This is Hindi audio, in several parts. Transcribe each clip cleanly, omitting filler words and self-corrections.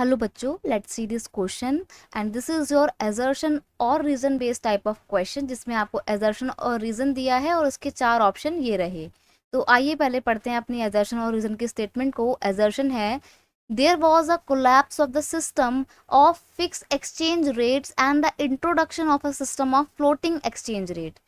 हेलो बच्चों, let's see this question and this is your assertion और reason based type of question जिसमें आपको assertion और रीजन दिया है और उसके 4 ऑप्शन ये रहे। तो आइए पहले पढ़ते हैं अपनी assertion और रीजन की स्टेटमेंट को। assertion है there was a collapse of the system of fix exchange rates and the introduction of a system of floating exchange rate.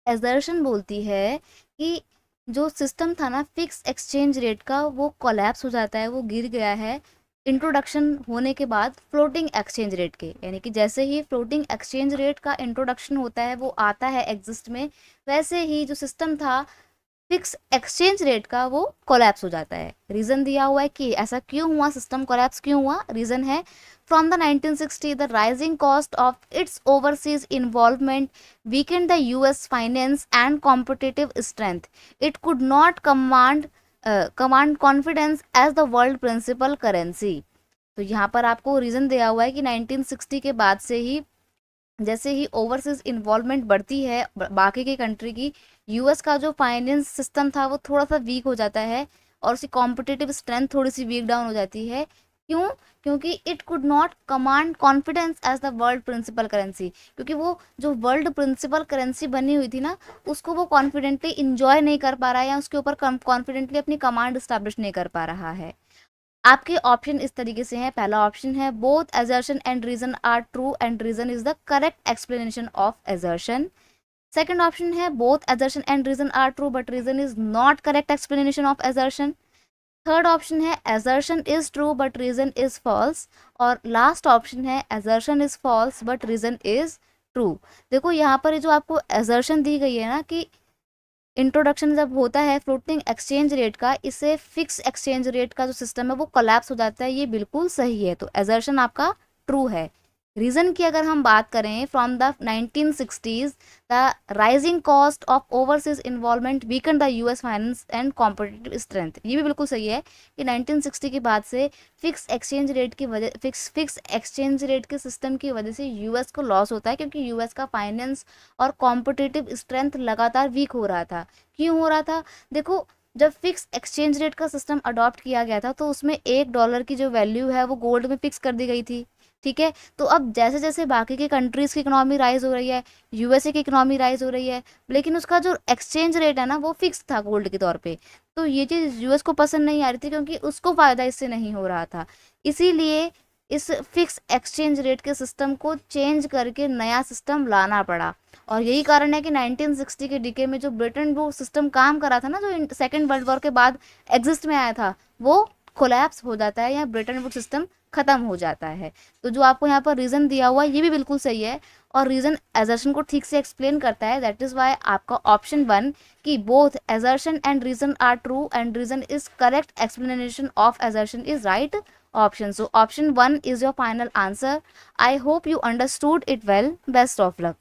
assertion बोलती है कि जो सिस्टम था ना फिक्स एक्सचेंज रेट का, वो कोलैप्स हो जाता है, वो गिर गया है इंट्रोडक्शन होने के बाद फ्लोटिंग एक्सचेंज रेट के। यानी कि जैसे ही फ्लोटिंग एक्सचेंज रेट का इंट्रोडक्शन होता है, वो आता है एग्जिस्ट में, वैसे ही जो सिस्टम था फिक्स एक्सचेंज रेट का, वो कोलैप्स हो जाता है। रीजन दिया हुआ है कि ऐसा क्यों हुआ, सिस्टम कोलैप्स क्यों हुआ। रीजन है from the 1960 the rising cost of its overseas involvement weakened the US finance and competitive strength. It could not command confidence as the world principal currency. तो यहाँ पर आपको रीजन दिया हुआ है कि 1960 के बाद से ही जैसे ही ओवरसीज इन्वॉल्वमेंट बढ़ती है बाकी की कंट्री की, यूएस का जो फाइनेंस सिस्टम था वो थोड़ा सा वीक हो जाता है और उसकी कॉम्पिटिटिव स्ट्रेंथ थोड़ी सी वीक डाउन हो जाती है। क्यों? क्योंकि it could not command confidence as the world principal currency. क्योंकि वो जो वर्ल्ड प्रिंसिपल करेंसी बनी हुई थी ना, उसको वो कॉन्फिडेंटली इंजॉय नहीं कर पा रहा है या उसके ऊपर कॉन्फिडेंटली अपनी कमांड स्टैब्लिश नहीं कर पा रहा है। आपके ऑप्शन इस तरीके से हैं। पहला ऑप्शन है both assertion and reason are true and reason is the correct explanation of assertion। Second option है both assertion and reason are true but reason is not correct explanation of assertion। Third option है assertion is true but reason is false. और लास्ट ऑप्शन है assertion is false but reason is true. देखो यहाँ पर जो आपको assertion दी गई है ना कि इंट्रोडक्शन जब होता है फ्लोटिंग एक्सचेंज रेट का, इससे फिक्स एक्सचेंज रेट का जो सिस्टम है वो कोलैप्स हो जाता है, ये बिल्कुल सही है। तो एजर्शन आपका ट्रू है। रीजन की अगर हम बात करें, from the 1960s the rising cost of overseas involvement weaken the US finance and competitive strength, ये भी बिल्कुल सही है कि 1960 के बाद से फिक्स एक्सचेंज रेट की वजह फिक्स एक्सचेंज रेट के सिस्टम की वजह से यूएस को लॉस होता है, क्योंकि यूएस का फाइनेंस और कॉम्पिटिटिव स्ट्रेंथ लगातार वीक हो रहा था। क्यों हो रहा था? देखो, जब फिक्स एक्सचेंज रेट का सिस्टम अडॉप्ट किया गया था तो उसमें $1 की जो वैल्यू है वो गोल्ड में फिक्स कर दी गई थी। ठीक है, तो अब जैसे जैसे बाकी के कंट्रीज की इकोनॉमी राइज हो रही है, यूएसए की इकोनॉमी राइज हो रही है, लेकिन उसका जो एक्सचेंज रेट है ना वो फिक्स था गोल्ड के तौर पे। तो ये चीज़ यूएस को पसंद नहीं आ रही थी, क्योंकि उसको फायदा इससे नहीं हो रहा था। इसीलिए इस फिक्स एक्सचेंज रेट के सिस्टम को चेंज करके नया सिस्टम लाना पड़ा। और यही कारण है कि 1960 के डिके में जो ब्रिटेन वो सिस्टम काम करा था ना, जो सेकेंड वर्ल्ड वॉर के बाद एग्जिस्ट में आया था, वो कोलैप्स हो जाता है या ब्रिटेन वुड सिस्टम खत्म हो जाता है। तो जो आपको यहाँ पर रीजन दिया हुआ है ये भी बिल्कुल सही है और रीजन एजर्शन को ठीक से एक्सप्लेन करता है। दैट इज वाई आपका ऑप्शन 1 कि both assertion and reason are true and reason is correct explanation of assertion is right option. So option 1 is your final answer. I hope you understood it well. Best of luck.